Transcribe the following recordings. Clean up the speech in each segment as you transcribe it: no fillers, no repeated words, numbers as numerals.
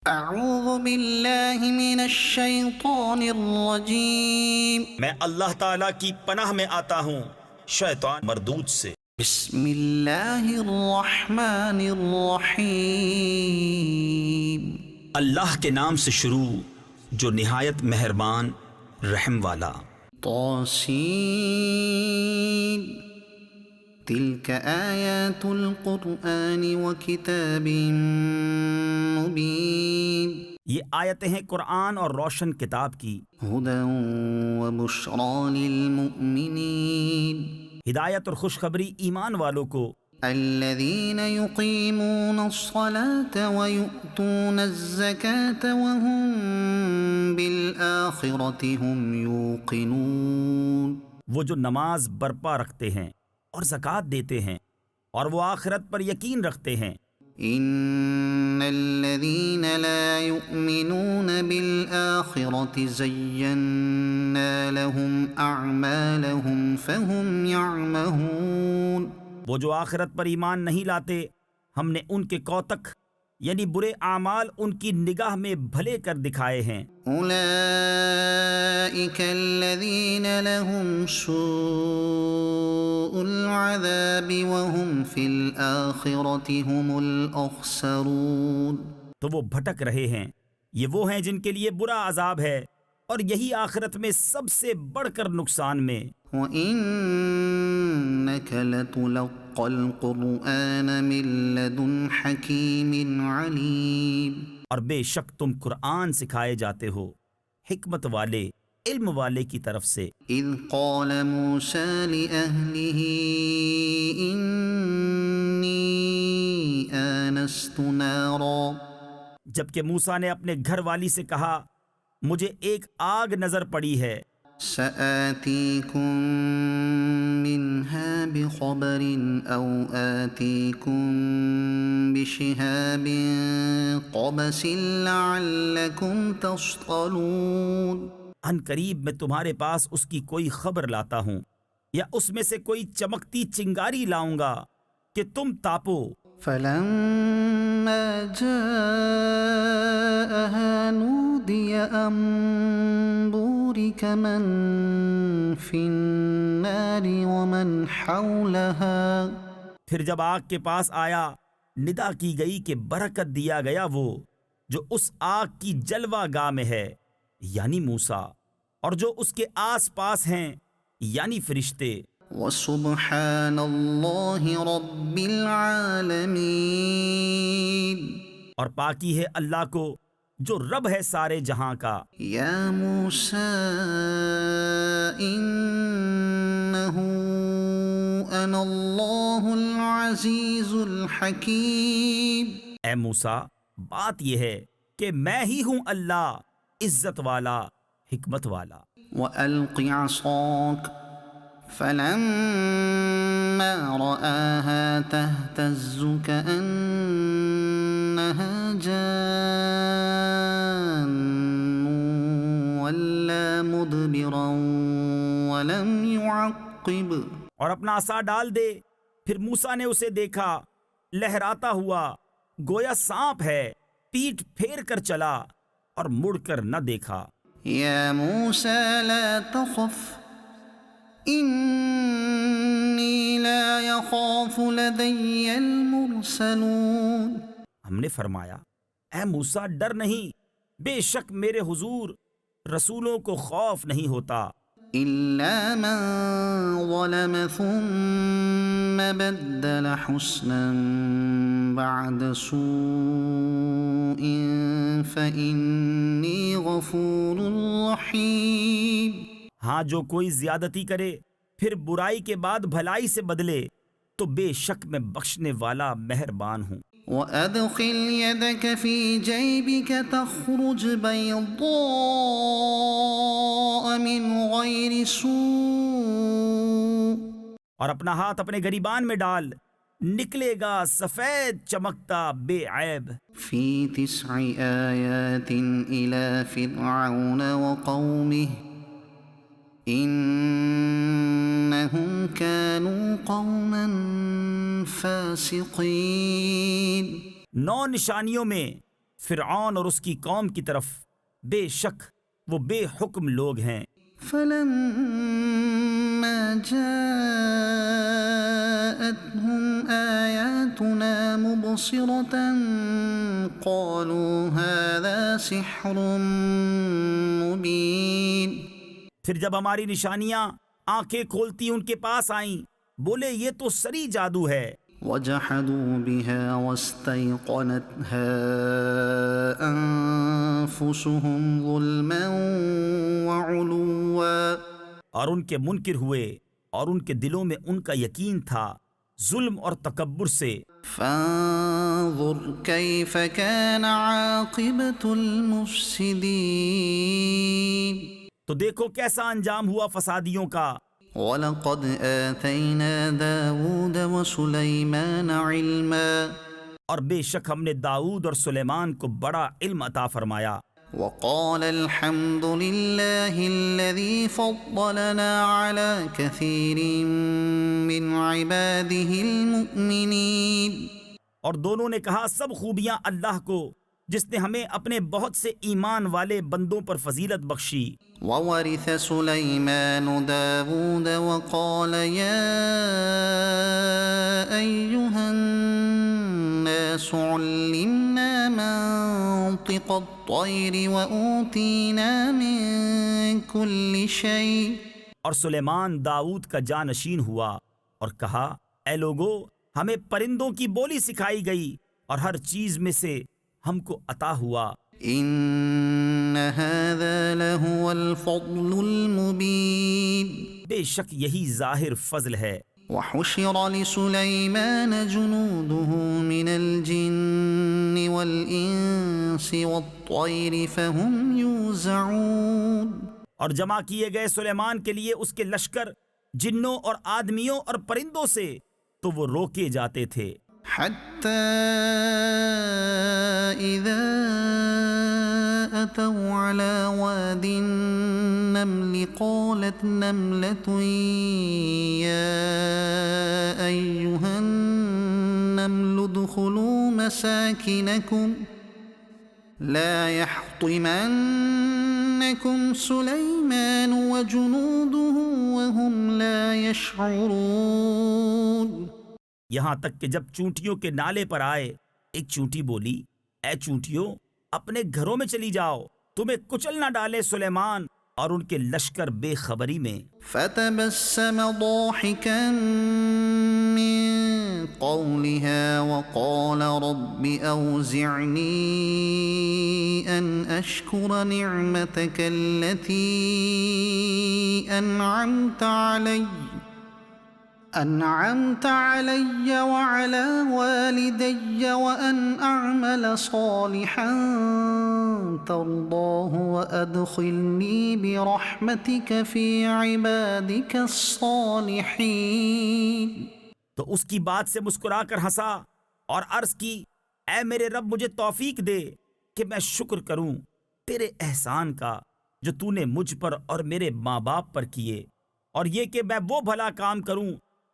اعوذ باللہ من الشیطان الرجیم میں اللہ تعالیٰ کی پناہ میں آتا ہوں شیطان مردود سے۔ بسم اللہ الرحمن الرحیم اللہ کے نام سے شروع جو نہایت مہربان رحم والا۔ طاسین تلک آیات القرآن وکتاب مبین یہ آیتیں ہیں قرآن اور روشن کتاب کی، ہدی وبشری للمؤمنین ہدایت اور خوشخبری ایمان والوں کو، الذین یقیمون الصلاة ویؤتون الزکاة وهم بالآخرة هم یوقنون، وہ جو نماز برپا رکھتے ہیں اور زکوٰۃ دیتے ہیں اور وہ آخرت پر یقین رکھتے ہیں۔ ان الذین لا یؤمنون بالآخرة زینا لهم اعمالهم فهم یعمہون، وہ جو آخرت پر ایمان نہیں لاتے ہم نے ان کے کوتک یعنی برے اعمال ان کی نگاہ میں بھلے کر دکھائے ہیں۔ اولئک الذین لهم سوء العذاب وهم فی الآخرة هم الاخسرون، تو وہ بھٹک رہے ہیں، یہ وہ ہیں جن کے لیے برا عذاب ہے اور یہی آخرت میں سب سے بڑھ کر نقصان میں۔ وَإِنَّكَ لَتُلَقَّى الْقُرْآنَ مِن لَّدُنْ حَكِيمٍ عَلِيمٍ، اور بے شک تم قرآن سکھائے جاتے ہو حکمت والے علم والے کی طرف سے۔ اذ قال موسیٰ لأہلہ انی آنست نارا، جبکہ موسیٰ نے اپنے گھر والی سے کہا مجھے ایک آگ نظر پڑی ہے، سآتیکم منہا بخبر او آتیکم بشہاب قبس لعلکم تصطلون، ان قریب میں تمہارے پاس اس کی کوئی خبر لاتا ہوں یا اس میں سے کوئی چمکتی چنگاری لاؤں گا کہ تم تاپو۔ فلما جاءها نودي أن بورك من في النار ومن حولها، پھر جب آگ کے پاس آیا ندا کی گئی کہ برکت دیا گیا وہ جو اس آگ کی جلوہ گاہ میں ہے یعنی موسیٰ، اور جو اس کے آس پاس ہیں یعنی فرشتے۔ وسبحان اللہ رب العالمین، اور پاکی ہے اللہ کو جو رب ہے سارے جہاں کا۔ یا موسیٰ انہ انا اللہ العزیز الحکیم، اے موسیٰ بات یہ ہے کہ میں ہی ہوں اللہ عزت والا حکمت والا۔ وَأَلْقِ عَصَاكَ فَلَمَّا رَآهَا تَهْتَزُّ كَأَنَّهَا جَانٌّ وَلَّا مُدْبِرًا وَلَمْ يُعَقِّبْ، اور اپنا عصا ڈال دے۔ پھر موسیٰ نے اسے دیکھا لہراتا ہوا گویا سانپ ہے، پیٹھ پھیر کر چلا اور مڑ کر نہ دیکھا۔ یا موسیٰ لا تخف انی لا یخاف لدی المرسلون، ہم نے فرمایا اے موسیٰ ڈر نہیں، بے شک میرے حضور رسولوں کو خوف نہیں ہوتا، الا من ظلم ثم بدل حسنا بعد سوء فإنی غفور رحیم، ہاں جو کوئی زیادتی کرے پھر برائی کے بعد بھلائی سے بدلے تو بے شک میں بخشنے والا مہربان ہوں۔ وَأَدْخِلْ يَدَكَ فِي جَيْبِكَ تَخْرُجْ بَيْضَاءَ مِنْ غَيْرِ سُوءٍ، اور اپنا ہاتھ اپنے گریبان میں ڈال نکلے گا سفید چمکتا بے عیب۔ فِي 9 آيَاتٍ إِلَى فِرْعَوْنَ وَقَوْمِهِ إِنَّهُمْ كَانُوا قَوْمًا فَاسِقِينَ، 9 نشانیوں میں فرعون اور اس کی قوم کی طرف، بے شک وہ بے حکم لوگ ہیں۔ فلما جاءتهم آياتنا مبصرة قالوا هذا سحر مبين۔ پھر جب ہماری نشانیاں آنکھیں کھولتی ان کے پاس آئیں، بولے یہ تو سری جادو ہے۔ وجحدوا بها واستيقنتها أنفسهم ظلما وعلوا۔ اور ان کے منکر ہوئے اور ان کے دلوں میں ان کا یقین تھا ظلم اور تکبر سے۔ فانظر كيف كان عاقبة المفسدين۔ تو دیکھو کیسا انجام ہوا فسادیوں کا۔ وَلَقَدْ آتَيْنَا دَاوُودَ وَسُلَيْمَانَ عِلْمًا۔ اور بے شک ہم نے داؤد اور سلیمان کو بڑا علم عطا فرمایا۔ وَقَالَ الْحَمْدُ لِلَّهِ الَّذِي فَضَّلَنَا عَلَى كَثِيرٍ مِّنْ عِبَادِهِ الْمُؤْمِنِينَ۔ اور دونوں نے کہا سب خوبیاں اللہ کو، جس نے ہمیں اپنے بہت سے ایمان والے بندوں پر فضیلت بخشی۔ وَوَرِثَ سُلَيْمَانُ دَاوُودَ وَقَالَ يَا أَيُّهَا النَّاسُ عُلِّمْنَا مَنطِقَ الطَّيْرِ وَأُوتِينَا مِن كُلِّ شَيْءٍ۔ اور سلیمان داؤد کا جانشین ہوا اور کہا اے لوگو، ہمیں پرندوں کی بولی سکھائی گئی اور ہر چیز میں سے ہم کو عطا ہوا۔ إِنَّ هَذَا لَهُوَ الْفَضْلُ الْمُبِينُ۔ بے شک یہی ظاہر فضل ہے۔ وَحُشِرَ لِسُلَيْمَانَ جُنُودُهُ مِنَ الْجِنِّ وَالْإِنسِ وَالطَّيْرِ فَهُمْ يُوزَعُونَ۔ اور جمع کیے گئے سلیمان کے لیے اس کے لشکر جنوں اور آدمیوں اور پرندوں سے، تو وہ روکے جاتے تھے۔ حتى إذا أتوا على واد النمل قالت نملة يا أيها النمل ادخلوا مساكنكم لا يحطمنكم سليمان وجنوده وهم لا يشعرون۔ یہاں تک کہ جب چونٹیوں کے نالے پر آئے، ایک چونٹی بولی اے چونٹیوں، اپنے گھروں میں چلی جاؤ، تمہیں کچل نہ ڈالے سلیمان اور ان کے لشکر بے خبری میں۔ فتبسم ضاحكا من قولها وقال رب أوزعني أن أشكر نعمتك التي أنعمت علي وعلى والدي وأن أعمل صالحا ترضاه وأدخلني برحمتك في عبادك الصالحين۔ تو اس کی بات سے مسکرا کر ہنسا اور عرض کی اے میرے رب، مجھے توفیق دے کہ میں شکر کروں تیرے احسان کا جو تو نے مجھ پر اور میرے ماں باپ پر کیے، اور یہ کہ میں وہ بھلا کام کروں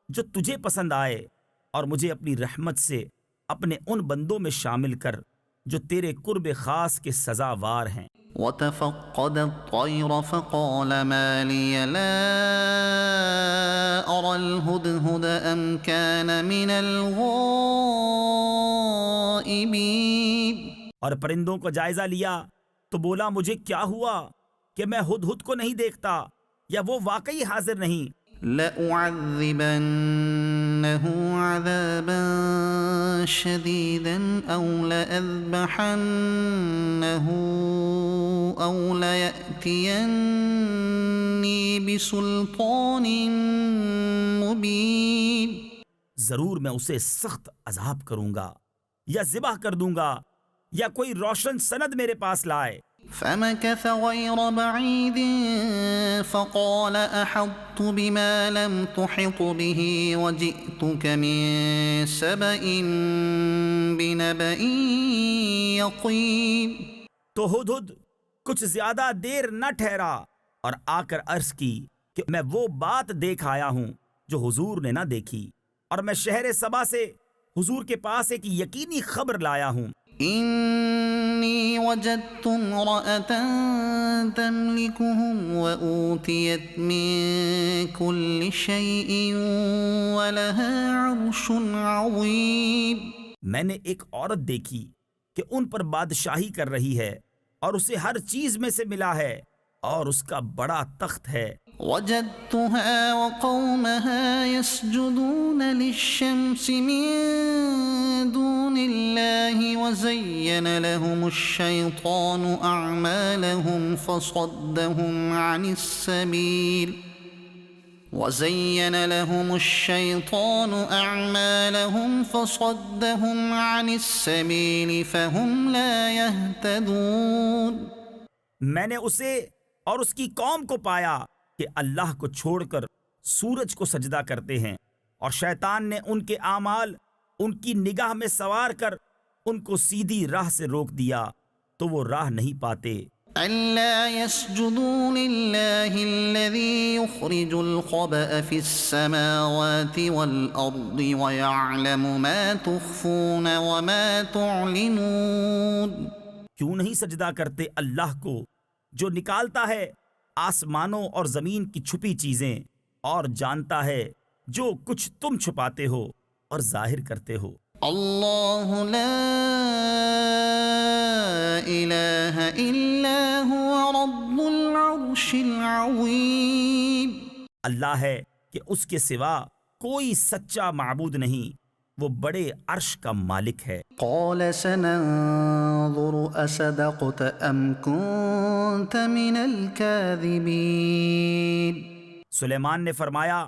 جو تجھے پسند آئے، اور مجھے اپنی رحمت سے اپنے ان بندوں میں شامل کر جو تیرے قرب خاص کے سزاوار ہیں۔ وتفقد الطير فقال ما لي لا أرى الهدهد أم كان من الغائبين۔ اور پرندوں کو جائزہ لیا تو بولا مجھے کیا ہوا کہ میں ہدہد کو نہیں دیکھتا، یا وہ واقعی حاضر نہیں۔ لأعذبنه عذابا شديدا أو لأذبحنه أو ليأتيني بسلطان مبين۔ ضرور میں اسے سخت عذاب کروں گا، یا ذبح کر دوں گا، یا کوئی روشن سند میرے پاس لائے۔ فمكث غير بعيد فقال أحطت بما لم تحط به وجئتك من سبأ بنبأ يقين۔ تو ہدہد کچھ زیادہ دیر نہ ٹھہرا اور آ کر عرض کی کہ میں وہ بات دیکھ آیا ہوں جو حضور نے نہ دیکھی، اور میں شہر سبا سے حضور کے پاس ایک یقینی خبر لایا ہوں۔ إني وجدت امرأة تملكهم وأوتيت من كل شيء ولها عرش عظيم. میں نے ایک عورت دیکھی کہ ان پر بادشاہی کر رہی ہے اور اسے ہر چیز میں سے ملا ہے اور اس کا بڑا تخت ہے. وجدتها وقومها يسجدون للشمس من دون الله وزين لهم الشيطان أعمالهم فصدهم عن السبيل فهم لا يهتدون. میں نے اسے اور اس کی قوم کو پایا کہ اللہ کو چھوڑ کر سورج کو سجدہ کرتے ہیں اور شیطان نے ان کے اعمال ان کی نگاہ میں سوار کر ان کو سیدھی راہ سے روک دیا تو وہ راہ نہیں پاتے. ألا يسجدوا لله الذي يخرج الخبأ في السماوات والأرض ويعلم ما تخفون وما تعلنون. کیوں نہیں سجدہ کرتے اللہ کو جو نکالتا ہے آسمانوں اور زمین کی چھپی چیزیں اور جانتا ہے جو کچھ تم چھپاتے ہو اور ظاہر کرتے ہو. اللہ لا الہ الا هو رب العرش العظیم. اللہ ہے کہ اس کے سوا کوئی سچا معبود نہیں، وہ بڑے عرش کا مالک ہے. قال سننظر اصدقت ام كنت من الكاذبین. سلیمان نے فرمایا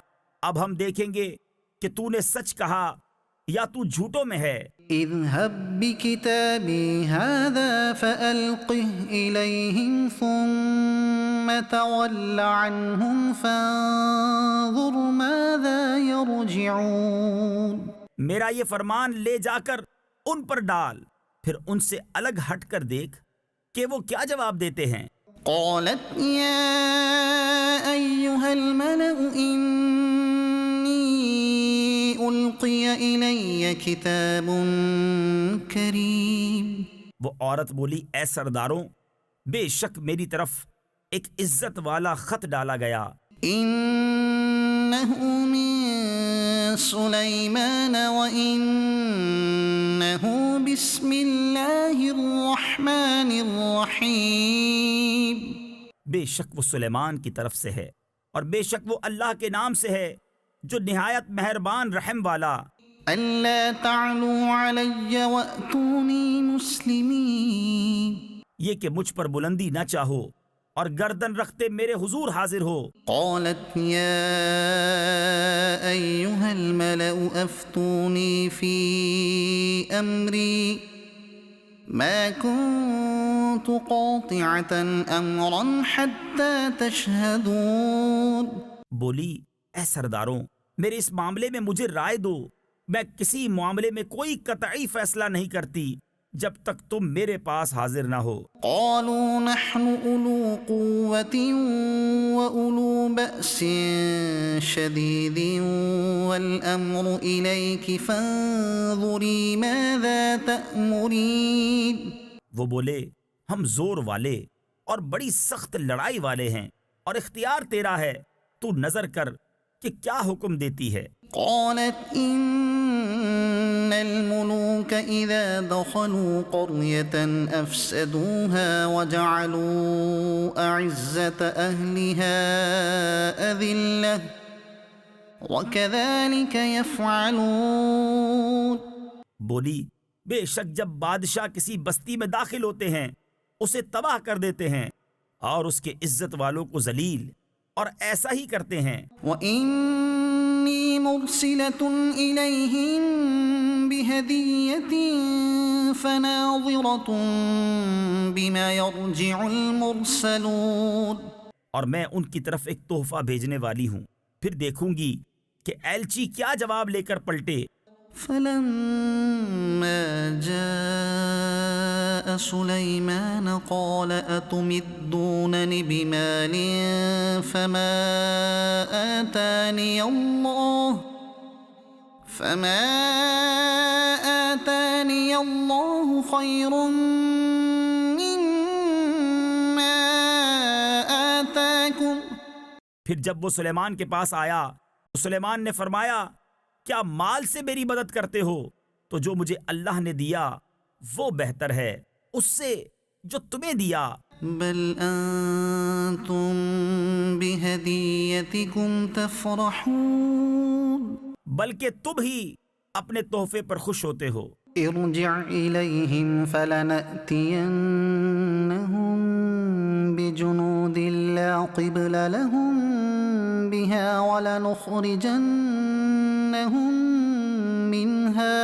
اب ہم دیکھیں گے کہ تو نے سچ کہا یا تو جھوٹوں میں ہے. اذهب بكتابي هذا فألقه إليهم ثم تول عنهم فانظر ماذا يرجعون. میرا یہ فرمان لے جا کر ان پر ڈال، پھر ان سے الگ ہٹ کر دیکھ کہ وہ کیا جواب دیتے ہیں. قالت يا أيها الملأ ألقي إلي كتاب كريم. وہ عورت بولی اے سرداروں، بے شک میری طرف ایک عزت والا خط ڈالا گیا. إنه من سليمان وإنه بسم الله الرحمن الرحيم. بے شک وہ سلیمان کی طرف سے ہے اور بے شک وہ اللہ کے نام سے ہے جو نہایت مہربان رحم والا. ألا تعلوا علي وأتوني مسلمين. یہ کہ مجھ پر بلندی نہ چاہو اور گردن رکھتے میرے حضور حاضر ہو. قالت يا أيها الملأ أفتوني في أمري ما كنت قاطعة أمرا حتى تشهدون. بولی اے سرداروں، میرے اس معاملے میں مجھے رائے دو، میں کسی معاملے میں کوئی قطعی فیصلہ نہیں کرتی جب تک تم میرے پاس حاضر نہ ہو. قالوا نحن أولو قوة وأولو بأس شديد والأمر إليك فانظري ماذا تأمرين. وہ بولے ہم زور والے اور بڑی سخت لڑائی والے ہیں اور اختیار تیرا ہے، تو نظر کر کہ کیا حکم دیتی ہے. قالت إن الملوك إذا دخلوا قرية أفسدوها وجعلوا أعزة أهلها أذلة وكذلك يفعلون. بولی بے شک جب بادشاہ کسی بستی میں داخل ہوتے ہیں اسے تباہ کر دیتے ہیں اور اس کے عزت والوں کو ذلیل، اور ایسا ہی کرتے ہیں. وَإِنِّي مُرْسِلَةٌ إِلَيْهِمْ بِهَدِيَّةٍ فَنَاظِرَةٌ بِمَا يَرْجِعُ الْمُرْسَلُونَ. اور میں ان کی طرف ایک تحفہ بھیجنے والی ہوں، پھر دیکھوں گی کہ ایلچی کیا جواب لے کر پلٹے. فَلَمَّا جَاءَ سُلَيْمَانَ قَالَ أَتُمِدُّونَنِ بِمَالٍ فَمَا آتَانِيَ الله خير مما آتاكم. پھر جب وہ سلیمان کے پاس آیا تو سلیمان نے فرمایا کیا مال سے میری مدد کرتے ہو؟ تو جو مجھے اللہ نے دیا وہ بہتر ہے اس سے جو تمہیں دیا. بل انتم بہدیتکم تفرحون. بلکہ تم ہی اپنے تحفے پر خوش ہوتے ہو. ارجع الیہم فلنأتینہم بجنود لا قبل لهم بها ولنخرجنهم منها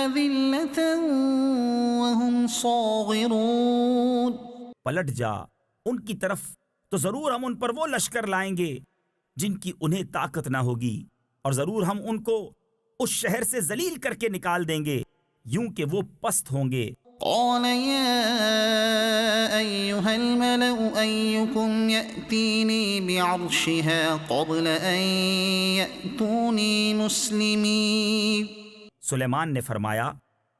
أذلة وهم صاغرون. پلٹ جا ان کی طرف تو ضرور ہم ان پر وہ لشکر لائیں گے جن کی انہیں طاقت نہ ہوگی، اور ضرور ہم ان کو اس شہر سے ذلیل کر کے نکال دیں گے یوں کہ وہ پست ہوں گے. قال يا أيها الملأ أيكم يأتيني بعرشها قبل أن يأتوني مسلمين. سلیمان نے فرمایا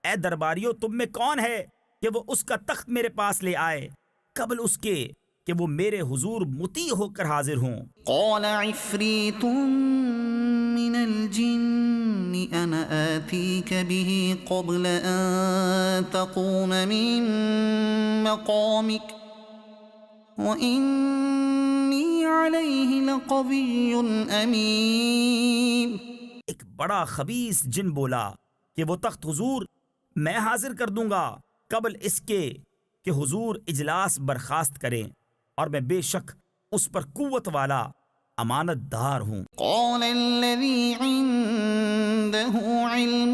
اے درباریوں تم میں کون ہے کہ وہ اس کا تخت میرے پاس لے آئے قبل اس کے کہ وہ میرے حضور مطیع ہو کر حاضر ہوں. قال عفريت من الجن أنا آتيك به قبل أن تقوم من مقامك وإني عليه لقوي أمين. ایک بڑا خبیث جن بولا کہ وہ تخت حضور میں حاضر کر دوں گا قبل اس کے کہ حضور اجلاس برخاست کریں، اور میں بے شک اس پر قوت والا امانت دار ہوں. قال الذي عنده علم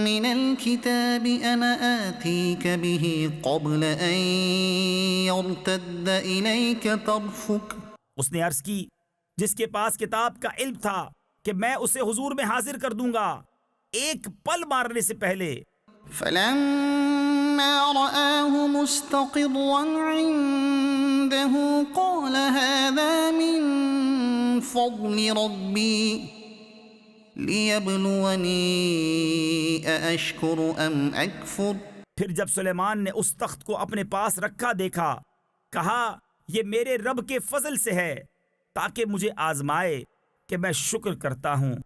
من الكتاب أنا آتيك به قبل أن يرتد إليك طرفك. اس نے عرض کی جس کے پاس کتاب کا علم تھا کہ میں اسے حضور میں حاضر کر دوں گا ایک پل مارنے سے پہلے. فلما رآه مستقرا عنده قال هذا من فضل ربي ليبلوني أأشكر أم أكفر. پھر جب سلیمان نے اس تخت کو اپنے پاس رکھا دیکھا کہا یہ میرے رب کے فضل سے ہے تاکہ مجھے آزمائے کہ میں شکر کرتا ہوں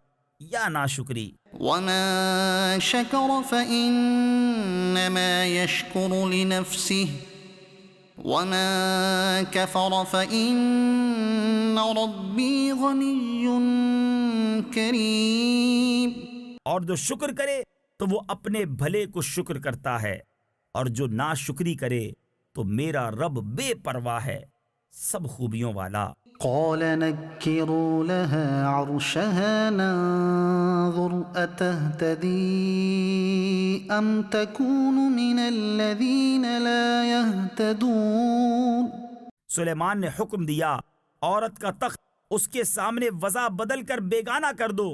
یا ناشکری. ومن شكر فإنما يشكر لنفسه ومن كفر فإن ربي غني كريم. اور جو شکر کرے تو وہ اپنے بھلے کو شکر کرتا ہے، اور جو ناشکری کرے تو میرا رب بے پرواہ ہے سب خوبیوں والا. قال نكروا لها عرشها ننظر أتهتدي أم تكون من الذين لا يهتدون. سلیمان نے حکم دیا عورت کا تخت اس کے سامنے وضع بدل کر بیگانہ کر دو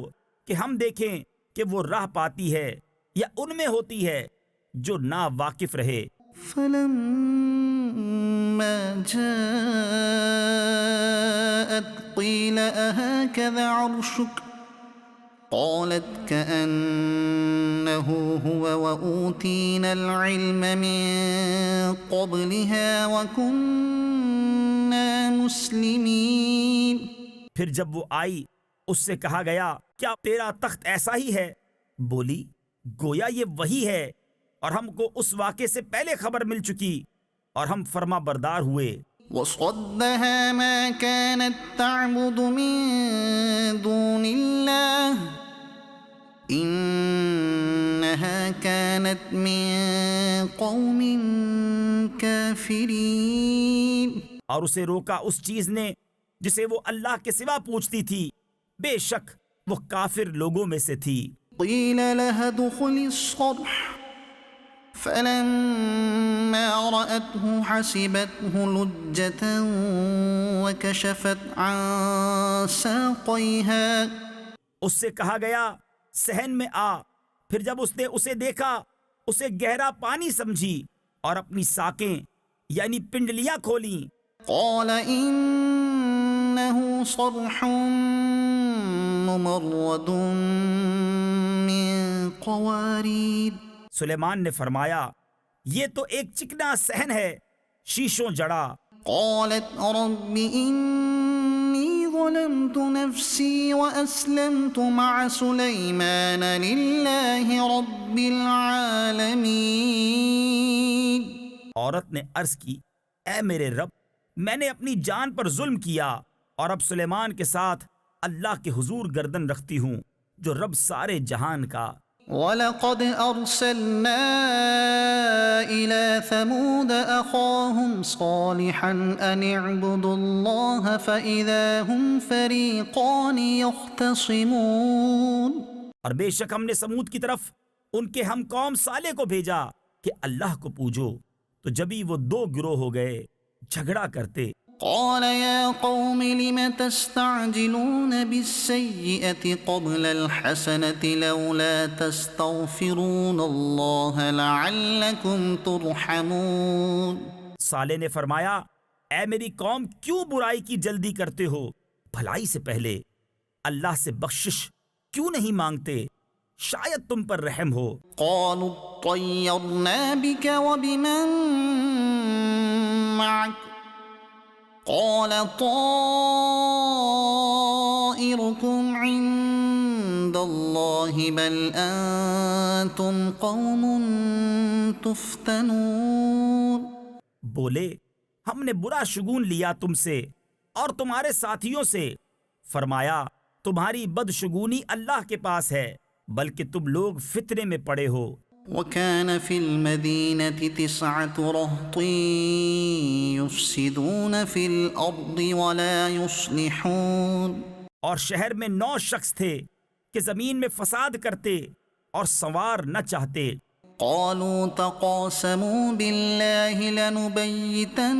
کہ ہم دیکھیں کہ وہ راہ پاتی ہے یا ان میں ہوتی ہے جو نا واقف رہے. فلما جاءت قيل أهكذا عرشك قالت كأنه هو وأوتينا العلم من قبلها وكنا مسلمين. پھر جب وہ آئی اس سے کہا گیا کیا تیرا تخت ایسا ہی ہے؟ بولی گویا یہ وہی ہے اور ہم کو اس واقعے سے پہلے خبر مل چکی اور ہم فرما بردار ہوئے. وصدها ما كانت تعبد من دون الله إنها كانت من قوم كافرين. اور اسے روکا اس چیز نے جسے وہ اللہ کے سوا پوچھتی تھی، بے شک وہ کافر لوگوں میں سے تھی. قيل لها ادخل الصرح فلما رأته حسبته لجة وكشفت عن ساقيها. اس سے کہا گیا صحن میں آ. پھر جب اس نے اسے دیکھا اسے گہرا پانی سمجھی اور اپنی ساقیں یعنی پنڈلیاں کھولیں. قال كأنه صرح ممرد من قوارير. سلیمان نے فرمایا یہ تو ایک چکنا صحن ہے شیشوں جڑا. قالت رب إني ظلمت نفسي وأسلمت مع سليمان لله رب العالمين. عورت نے عرض کی اے میرے رب میں نے اپنی جان پر ظلم کیا اور اب سلیمان کے ساتھ اللہ کے حضور گردن رکھتی ہوں جو رب سارے جہان کا. وَلَقَدْ أَرْسَلْنَا إِلَى ثَمُودَ أَخَاهُمْ صَالِحًا أَنِ اعْبُدُوا اللَّهَ فَإِذَا هُمْ فَرِيقَانِ يَخْتَصِمُونَ. اور بے شک ہم نے سمود کی طرف ان کے ہم قوم صالح کو بھیجا کہ اللہ کو پوجو تو جبھی وہ دو گروہ ہو گئے جھگڑا کرتے. قال يا قوم لم تستعجلون بالسيئة قبل الحسنة لولا تستغفرون الله لعلكم ترحمون. صالح نے فرمایا اے میری قوم کیوں برائی کی جلدی کرتے ہو بھلائی سے پہلے اللہ سے بخشش کیوں نہیں مانگتے شاید تم پر رحم ہو. قالوا اطيرنا بك وبمن معك قال طائركم عند الله بل أنتم قوم تفتنون. بولے ہم نے برا شگون لیا تم سے اور تمہارے ساتھیوں سے. فرمایا تمہاری بدشگونی اللہ کے پاس ہے بلکہ تم لوگ فتنے میں پڑے ہو. وكان في المدينة 9 رهط يفسدون في الأرض ولا يصلحون. اور شہر میں 9 شخص تھے کہ زمین میں فساد کرتے اور سنوار نہ چاہتے. قالوا تقاسموا بالله لنبيتنه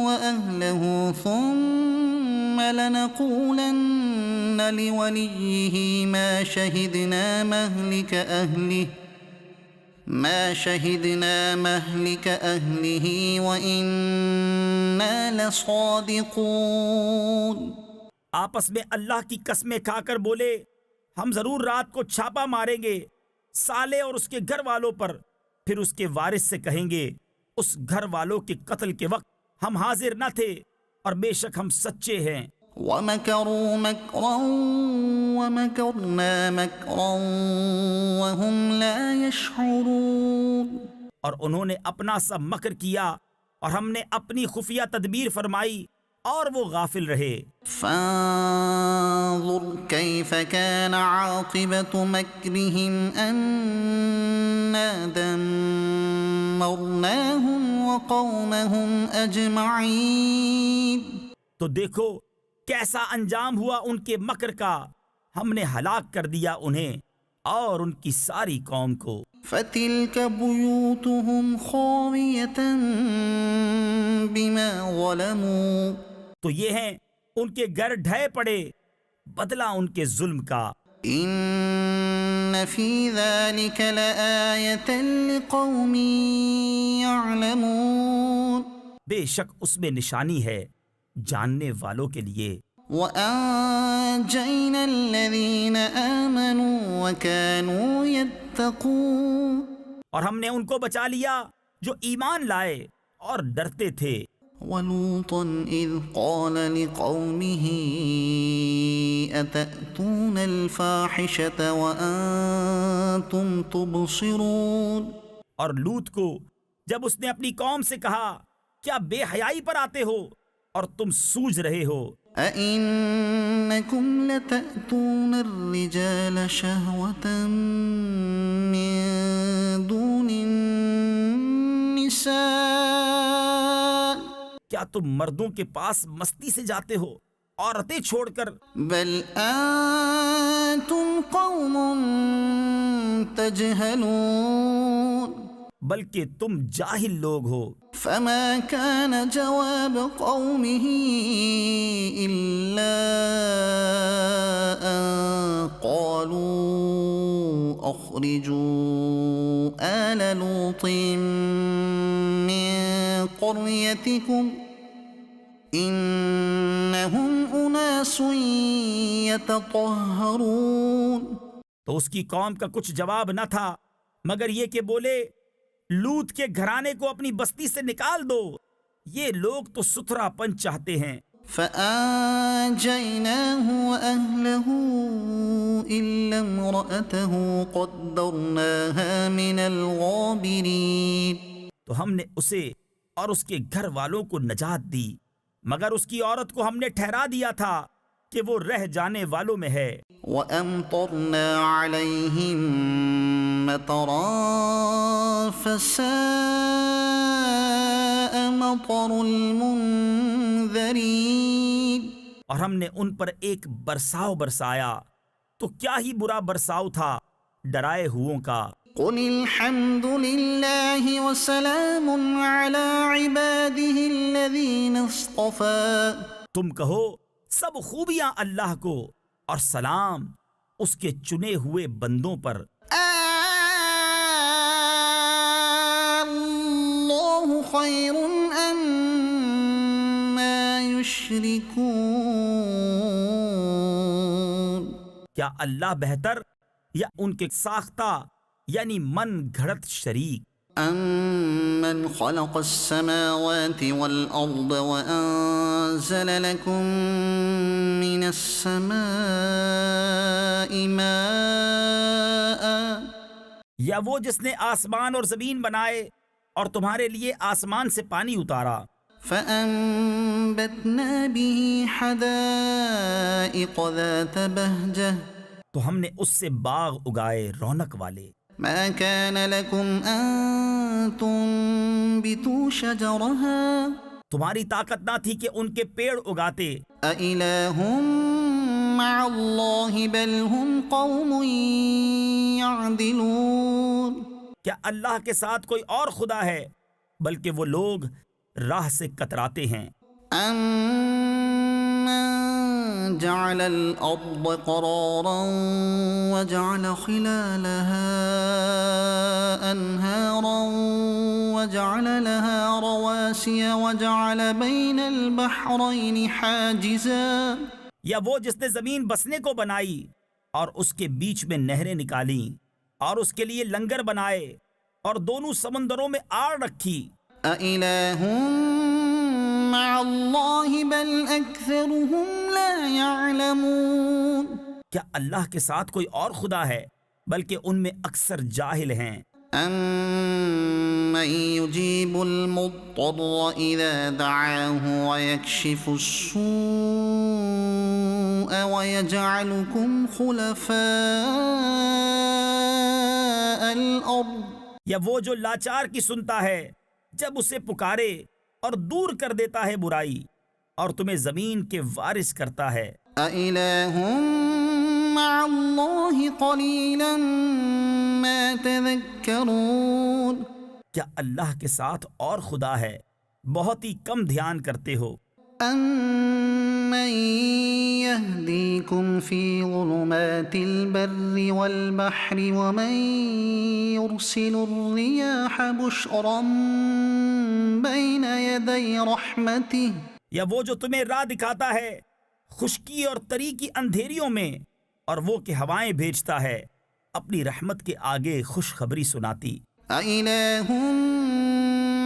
وأهله ثم لنقولن لوليه ما شهدنا مهلك أهله وإنا لصادقون. آپس میں اللہ کی قسمیں کھا کر بولے ہم ضرور رات کو چھاپا ماریں گے صالح اور اس کے گھر والوں پر پھر اس کے وارث سے کہیں گے اس گھر والوں کے قتل کے وقت ہم حاضر نہ تھے اور بے شک ہم سچے ہیں. وَمَكَرُوا مَكْرًا وَمَكَرْنَا مَكْرًا وَهُمْ لَا يَشْعُرُونَ. اور انہوں نے اپنا سا مکر کیا اور ہم نے اپنی خفیہ تدبیر فرمائی اور وہ غافل رہے. فانظر كيف كان عاقبة مكرهم أنا دمرناهم وقومهم أجمعين. تو دیکھو کیسا انجام ہوا ان کے مکر کا ہم نے ہلاک کر دیا انہیں اور ان کی ساری قوم کو. فتلك بيوتهم خاوية بما ظلموا. تو یہ ہیں ان کے گھر ڈھے پڑے بدلہ ان کے ظلم کا. ان في ذلك لآية لقوم يعلمون. بے شک اس میں نشانی ہے جاننے والوں کے لیے. وأنجينا الذين آمنوا وكانوا يتقون. اور ہم نے ان کو بچا لیا جو ایمان لائے اور ڈرتے تھے. ولوطا إذ قال لقومه أتأتون الفاحشة وأنتم تبصرون. اور لوط کو جب اس نے اپنی قوم سے کہا کیا بے حیائی پر آتے ہو اور تم سوجھ رہے ہو. أئنكم لتأتون الرجال شهوة من دون النساء. کیا تم مردوں کے پاس مستی سے جاتے ہو عورتیں چھوڑ کر. بل أنتم قوم تجهلون. بلکہ تم جاہل لوگ ہو. فما كان جواب قومه إلا أن قالوا أخرجوا آل لوط من قريتكم إن يتطهرون تو اس کی قوم کا کچھ جواب نہ تھا مگر یہ کہ بولے لوط کے گھرانے کو اپنی بستی سے نکال دو، یہ لوگ تو ستھرا پن چاہتے ہیں۔ فأنجيناه وأهله إلا امرأته قدرناها من الغابرين تو ہم نے اسے اور اس کے گھر والوں کو نجات دی مگر اس کی عورت کو ہم نے ٹھہرا دیا تھا کہ وہ رہ جانے والوں میں ہے۔ وأمطرنا عليهم مطرا فساء مطر المنذرين اور ہم نے ان پر ایک برساؤ برسایا تو کیا ہی برا برساؤ تھا ڈرائے ہووں کا۔ قل الحمد لله وسلام على عباده الذين اصطفى تم کہو سب خوبیاں اللہ کو اور سلام اس کے چنے ہوئے بندوں پر۔ اللہ خیر اما یشرکون کیا اللہ بہتر یا ان کے ساختہ یعنی من گھڑت شریک؟ أَمَّنْ خَلَقَ السَّمَاوَاتِ وَالْأَرْضَ وَأَنزَلَ لَكُم مِّنَ السَّمَاءِ مَاءً یا وہ جس نے آسمان اور زمین بنائے اور تمہارے لیے آسمان سے پانی اتارا؟ فَأَنبَتْنَا بِهِ حَدَائِقَ ذَاتَ بَهْجَةٍ تو ہم نے اس سے باغ اگائے رونق والے۔ ما كان لكم أن تنبتوا شجرها تمہاری طاقت نہ تھی کہ ان کے پیڑ اگاتے۔ أإله مع الله بل هم قوم يعدلون کیا اللہ کے ساتھ کوئی اور خدا ہے بلکہ وہ لوگ راہ سے کتراتے ہیں۔ أَمَّن جَعَلَ الْأَرْضَ قَرَارًا وَجَعَلَ خِلَالَهَا أَنْهَارًا وَجَعَلَ لَهَا رَوَاسِيَ وَجَعَلَ بَيْنَ الْبَحْرَيْنِ حَاجِزًا یا وہ جس نے زمین بسنے کو بنائی اور اس کے بیچ میں نہریں نکالیں اور اس کے لیے لنگر بنائے اور دونوں سمندروں میں آڑ رکھی۔ أَإِلَٰهٌ مَّعَ اللَّهِ بَلْ أَكْثَرُهُمْ لَا يَعْلَمُونَ کیا اللہ کے ساتھ کوئی اور خدا ہے بلکہ ان میں اکثر جاہل ہیں۔ أَمَّن يُجِيبُ الْمُضْطَرَّ إِذَا دَعَاهُ وَيَكْشِفُ السُّوءَ وَيَجْعَلُكُمْ خُلَفَاءَ الْأَرْضِ یا وہ جو لاچار کی سنتا ہے جب اسے پکارے اور دور کر دیتا ہے برائی اور تمہیں زمین کے وارث کرتا ہے۔ أَإِلَٰهٌ مَّعَ اللَّهِ قَلِيلًا مَّا تَذَكَّرُونَ کیا اللہ کے ساتھ اور خدا ہے بہت ہی کم دھیان کرتے ہو۔ أَمَّن يَهْدِيكُمْ فِي ظُلُمَاتِ الْبَرِّ وَالْبَحْرِ وَمَن يُرْسِلُ الرِّيَاحَ بُشْرًا بَيْنَ يَدَيْ رَحْمَتِهِ یا وہ جو تمہیں راہ دکھاتا ہے خشکی اور تری کی اندھیریوں میں اور وہ کہ ہوائیں بھیجتا ہے اپنی رحمت کے آگے خوشخبری سناتی۔ أَإِلَٰهٌ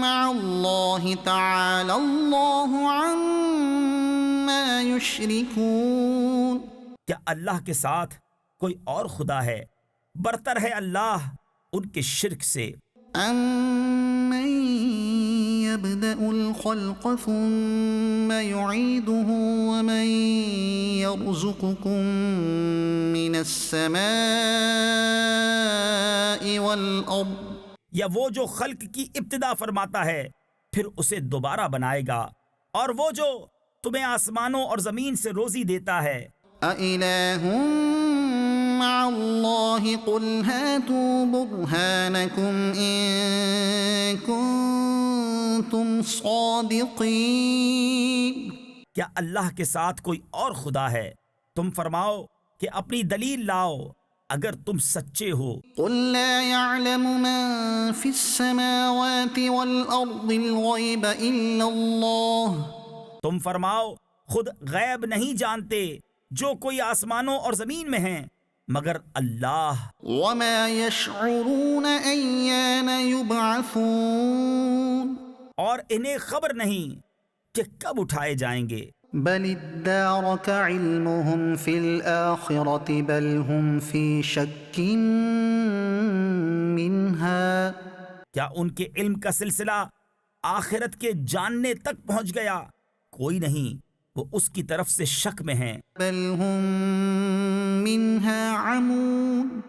مَّعَ اللَّهِ تَعَالَى اللَّهُ عَمَّا يُشْرِكُونَ کیا اللہ کے ساتھ کوئی اور خدا ہے؟ برتر ہے اللہ ان کے شرک سے۔ أَمَّن يَبْدَأُ الْخَلْقَ ثُمَّ يُعِيدُهُ وَمَن يَرْزُقُكُم مِّنَ السَّمَاءِ وَالْأَرْضِ یا وہ جو خلق کی ابتدا فرماتا ہے پھر اسے دوبارہ بنائے گا اور وہ جو تمہیں آسمانوں اور زمین سے روزی دیتا ہے۔ أَإِلَٰهٌ مَّعَ اللَّهِ قُلْ هَاتُوا بُرْهَانَكُمْ إِن كُنتُمْ صَادِقِينَ کیا اللہ کے ساتھ کوئی اور خدا ہے؟ تم فرماؤ کہ اپنی دلیل لاؤ اگر تم سچے ہو۔ قُل لَّا يَعْلَمُ مَن فِي السَّمَاوَاتِ وَالْأَرْضِ الْغَيْبَ إِلَّا اللَّهُ تم فرماؤ خود غیب نہیں جانتے جو کوئی آسمانوں اور زمین میں ہیں مگر اللہ، وما يشعرون أيان يبعثون اور انہیں خبر نہیں کہ کب اٹھائے جائیں گے۔ بل ادارك علمهم في الآخرة بل هم في شك منها کیا ان کے علم کا سلسلہ آخرت کے جاننے تک پہنچ گیا؟ کوئی نہیں، وہ اس کی طرف سے شک میں ہیں، بل هم منها عمون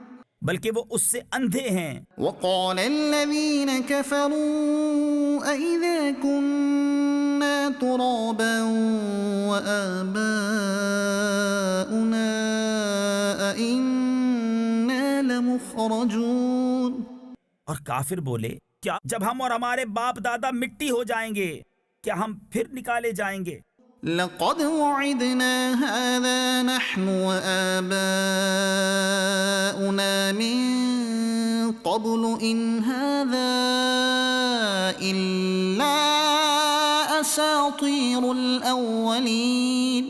بلکہ وہ اس سے اندھے ہیں۔ وقال الذين كفروا أئذا كنا ترابا وآباؤنا أئنا لمخرجون، اور کافر بولے کیا جب ہم اور ہمارے باپ دادا مٹی ہو جائیں گے کیا ہم پھر نکالے جائیں گے؟ لقد وعدنا هذا نحن وآباؤنا من قبل إن هذا إلا أساطير الأولين،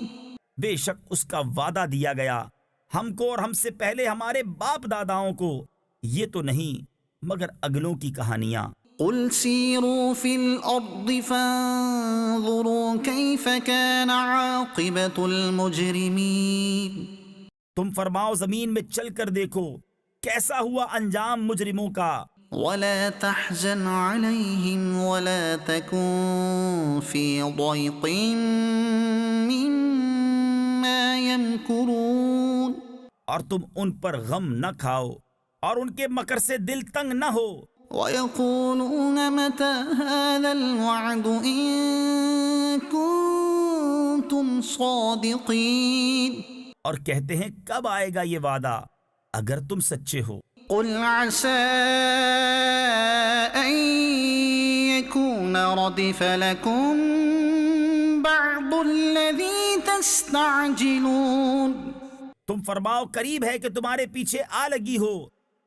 بے شک اس کا وعدہ دیا گیا ہم کو اور ہم سے پہلے ہمارے باپ داداؤں کو، یہ تو نہیں مگر اگلوں کی کہانیاں۔ قل سيروا في الأرض فانظروا كيف كان عاقبة المجرمين، تم فرماؤ زمین میں چل کر دیکھو کیسا ہوا انجام مجرموں کا۔ ولا تحزن عليهم ولا تكن في ضيق مما يمكرون، اور تم ان پر غم نہ کھاؤ اور ان کے مکر سے دل تنگ نہ ہو۔ ويقولون متى هذا الوعد إن كنتم صادقين، اور کہتے ہیں کب آئے گا یہ وعدہ اگر تم سچے ہو۔ قل عسى أن يكون ردف لكم بعض الذي تستعجلون، تم فرماؤ قریب ہے کہ تمہارے پیچھے آ لگی ہو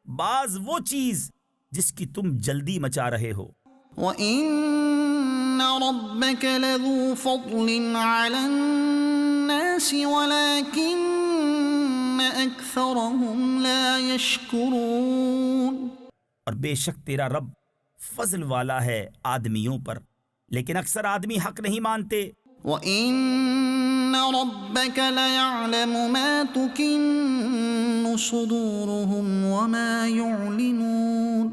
بعض وہ چیز جس کی تم جلدی مچا رہے ہو۔ وَإِنَّ رَبَّكَ لَذُو فَضْلٍ عَلَى النَّاسِ وَلَكِنَّ أَكْثَرَهُمْ لَا يَشْكُرُونَ، اور بے شک تیرا رب فضل والا ہے آدمیوں پر لیکن اکثر آدمی حق نہیں مانتے۔ وَإِنَّ رَبَّكَ لَيَعْلَمُ مَا تُكِنُّ صُدُورُهُمْ وَمَا يُعْلِنُونَ،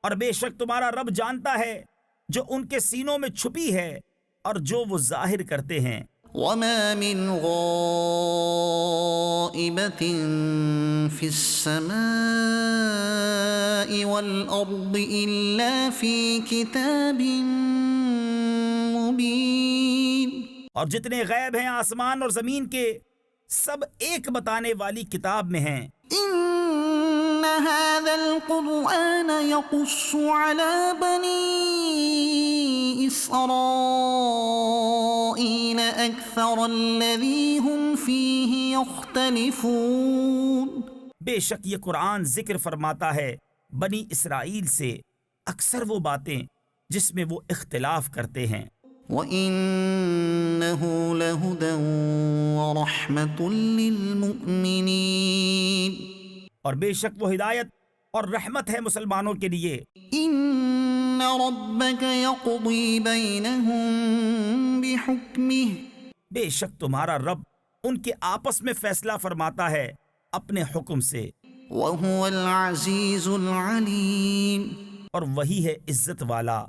اور بے شک تمہارا رب جانتا ہے جو ان کے سینوں میں چھپی ہے اور جو وہ ظاہر کرتے ہیں۔ وَمَا مِنْ غَائِبَةٍ فِي السَّمَاءِ وَالْأَرْضِ إِلَّا فِي كِتَابٍ مُبِينٍ، اور جتنے غیب ہیں آسمان اور زمین کے سب ایک بتانے والی کتاب میں ہیں۔ إِنَّ هَذَا الْقُرْآنَ يَقُصُّ عَلَى بَنِي إِسْرَائِيلَ أَكْثَرَ الَّذِي هُمْ فِيهِ يَخْتَلِفُونَ، بے شک یہ قرآن ذکر فرماتا ہے بنی اسرائیل سے اکثر وہ باتیں جس میں وہ اختلاف کرتے ہیں۔ وَإِنَّهُ لَهُدًى وَرَحْمَةٌ لِّلْمُؤْمِنِينَ، اور بے شک وہ ہدایت اور رحمت ہے مسلمانوں کے لیے۔ إِنَّ رَبَّكَ يَقْضِي بَيْنَهُم بِحُكْمِهِ، بے شک تمہارا رب ان کے آپس میں فیصلہ فرماتا ہے اپنے حکم سے، وَهُوَ الْعَزِيزُ الْعَلِيمُ، اور وہی ہے عزت والا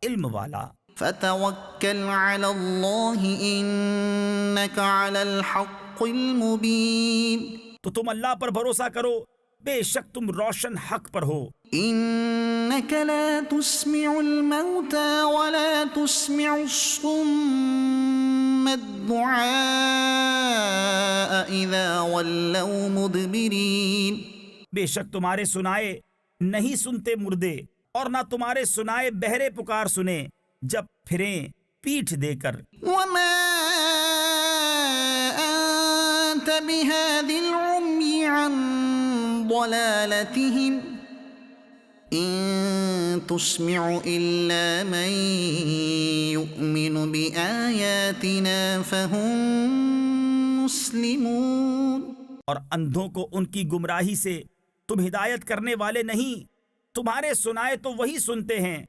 علم والا۔ فَتَوَكَّلْ عَلَى اللَّهِ إِنَّكَ عَلَى الْحَقِّ الْمُبِينِ، تو تم اللہ پر بھروسہ کرو بے شک تم روشن حق پر ہو۔ إِنَّكَ لَا تُسْمِعُ الْمَوْتَى وَلَا تُسْمِعُ الصُّمَّ الدُّعَاءَ إِذَا وَلَّوْا مُدْبِرِينَ، بے شک تمہارے سنائے نہیں سنتے مردے اور نہ تمہارے سنائے بہرے پکار سنے جب پھریں پیٹھ دے کر۔ وَمَا أَنْتَ بِهَادِ الْعُمْيِ عَنْ ضَلَالَتِهِمْ إِن تُسْمِعُ إِلَّا مَن يُؤْمِنُ بِآيَاتِنَا فَهُمْ مسلمون. اور اندھوں کو ان کی گمراہی سے تم ہدایت کرنے والے نہیں، تمہارے سنائے تو وہی سنتے ہیں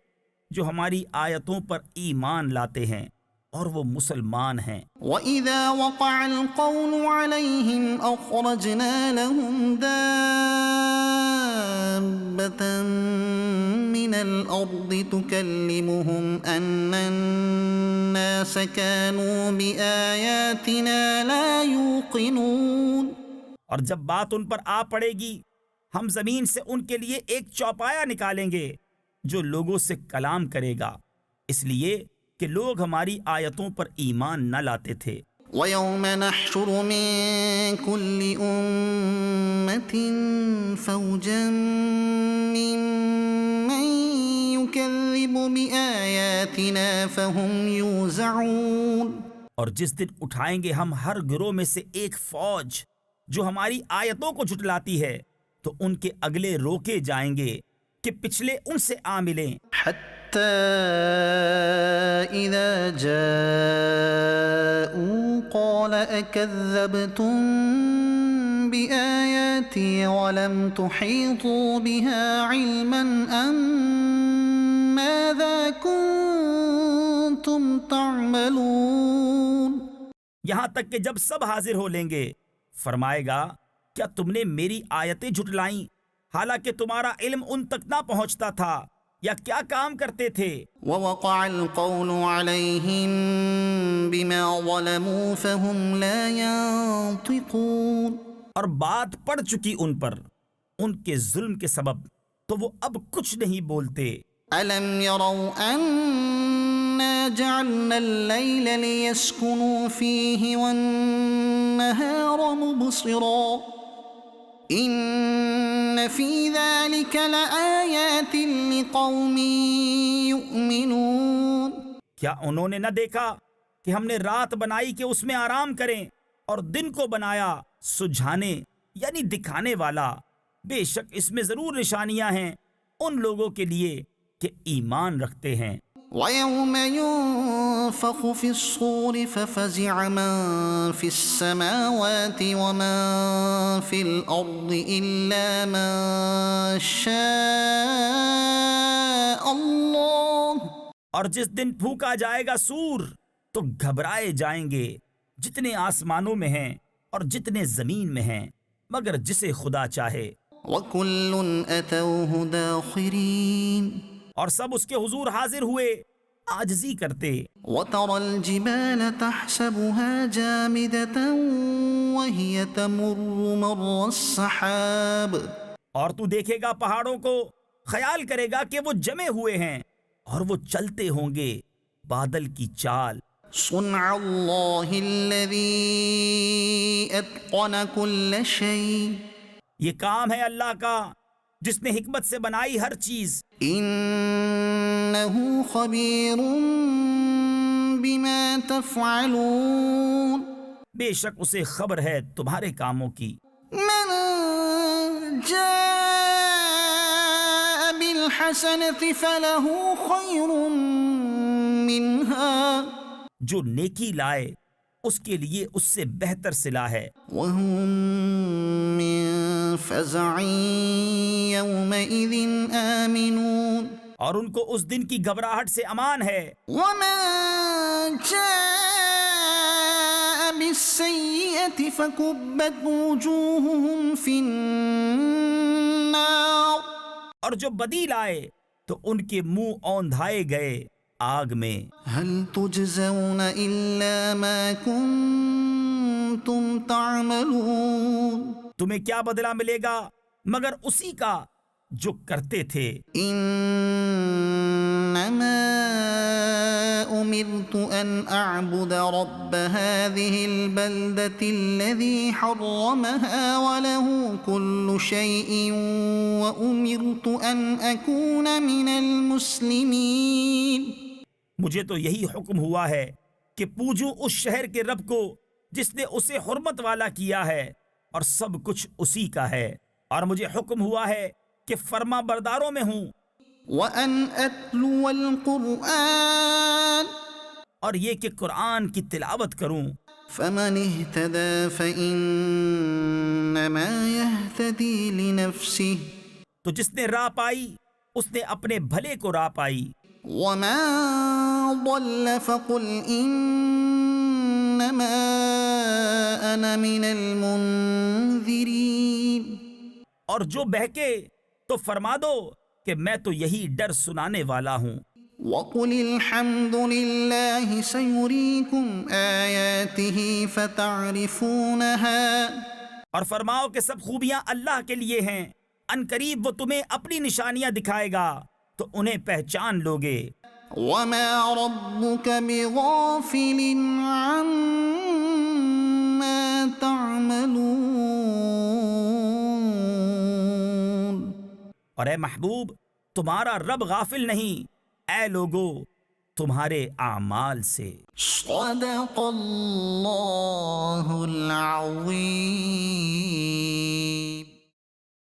جو ہماری آیتوں پر ایمان لاتے ہیں اور وہ مسلمان ہیں. وَإِذَا وَقَعَ الْقَوْلُ عَلَيْهِمْ أَخْرَجْنَا لَهُمْ دَابَّةً مِّنَ الْأَرْضِ تُكَلِّمُهُمْ أَنَّ النَّاسَ كَانُوا بِآيَاتِنَا لَا يُوقِنُونَ. اور جب بات ان پر آ پڑے گی ہم زمین سے ان کے لیے ایک چوپایا نکالیں گے جو لوگوں سے کلام کرے گا، اس لیے کہ لوگ ہماری آیتوں پر ایمان نہ لاتے تھے. وَيَوْمَ نَحْشُرُ مِن كُلِّ أُمَّةٍ فَوْجًا مِّمَّن يُكَذِّبُ بِآيَاتِنَا فَهُمْ يُوزَعُونَ. اور جس دن اٹھائیں گے ہم ہر گروہ میں سے ایک فوج جو ہماری آیتوں کو جھٹلاتی ہے، تو ان کے اگلے روکے جائیں گے کہ پچھلے ان سے آ ملیں. حتى إذا جاءوا قال أكذبتم بآياتي ولم تحيطوا بها علما أم ماذا كنتم تعملون. یہاں تک کہ جب سب حاضر ہو لیں گے فرمائے گا کیا تم نے میری آیتیں جھٹلائیں حالانکہ تمہارا علم ان تک نہ پہنچتا تھا، یا کیا کام کرتے تھے؟ ووقع القول عليهم بما ظلموا فهم لا ينطقون. اور بات پڑ چکی ان پر ان کے ظلم کے سبب، تو وہ اب کچھ نہیں بولتے. ألم يروا أنا جعلنا الليل ليسكنوا فيه والنهار مبصرا إن في ذلك لآيات لقوم يؤمنون. کیا انہوں نے نہ دیکھا کہ ہم نے رات بنائی کہ اس میں آرام کریں اور دن کو بنایا سجھانے یعنی دکھانے والا؟ بے شک اس میں ضرور نشانیاں ہیں ان لوگوں کے لیے کہ ایمان رکھتے ہیں. وَيَوْمَ يُنفَخُ فِي الصُّورِ فَفَزِعَ مَن فِي السَّمَاوَاتِ وَمَن فِي الْأَرْضِ إِلَّا مَن شَاءَ اللَّهُ. اور جس دن پھونکا جائے گا سور تو گھبرائے جائیں گے جتنے آسمانوں میں ہیں اور جتنے زمین میں ہیں مگر جسے خدا چاہے. وَكُلٌّ أَتَوْهُ دَاخِرِينَ. اور سب اس کے حضور حاضر ہوئے عاجزی کرتے. وَتَرَى الْجِبَالَ تَحْسَبُهَا جَامِدَةً وَهِيَ تَمُرُّ مَرَّ السَّحَابِ. اور تو دیکھے گا پہاڑوں کو خیال کرے گا کہ وہ جمے ہوئے ہیں اور وہ چلتے ہوں گے بادل کی چال. صُنْعَ اللَّهِ الَّذِي أَتْقَنَ كُلَّ شَيْءٍ. یہ کام ہے اللہ کا جس نے حکمت سے بنائی ہر چیز. إِنَّهُ خَبِيرٌ بِمَا تَفْعَلُونَ. بے شک اسے خبر ہے تمہارے کاموں کی. مَنْ جَاءَ بِالْحَسَنَةِ فَلَهُ خَيْرٌ مِّنْهَا. جو نیکی لائے اس کے لیے اس سے بہتر صلہ ہے. وَهُمْ مِنْ فَزَعٍ يَوْمَئِذٍ آمِنُونَ. اور ان کو اس دن کی گھبراہٹ سے امان ہے. وَمَنْ جَاءَ بِالسَّيِّئَةِ فَكُبَّتْ وُجُوهُهُمْ فِي النَّارِ. اور جو بدی لائے تو ان کے منہ اوندھائے گئے آگ میں. هَلْ تُجْزَوْنَ إِلَّا مَا كُنْتُمْ تَعْمَلُونَ. تمہیں کیا بدلہ ملے گا مگر اسی کا جو کرتے تھے. إِنَّمَا أُمِرْتُ أَنْ أَعْبُدَ رَبَّ هَذِهِ الْبَلْدَةِ الَّذِي حَرَّمَهَا وَلَهُ كُلُّ شَيْءٍ وَأُمِرْتُ أَنْ أَكُونَ مِنَ الْمُسْلِمِينَ. مجھے تو یہی حکم ہوا ہے کہ پوجوں اس شہر کے رب کو جس نے اسے حرمت والا کیا ہے اور سب کچھ اسی کا ہے، اور مجھے حکم ہوا ہے کہ فرما برداروں میں ہوں. وَأَنْ أَتْلُوَ الْقُرْآنَ. اور یہ کہ قرآن کی تلاوت کروں. فمن اهتدى فإنما يهتدي لنفسه تو جس نے راہ پائی اس نے اپنے بھلے کو راہ پائی، ومن ضل فقل إنما أنا من المنذرين، اور جو بہکے تو فرما دو کہ میں تو یہی ڈر سنانے والا ہوں۔ وقل الحمد لله سيريكم آياته فتعرفونها، اور فرماؤ کہ سب خوبیاں اللہ کے لیے ہیں، ان قریب وہ تمہیں اپنی نشانیاں دکھائے گا تو انہیں پہچان لوگے۔ وما ربك بغافل عما تعملون، اور اے محبوب تمہارا رب غافل نہیں اے لوگو تمہارے اعمال سے۔ صدق اللہ العظیم۔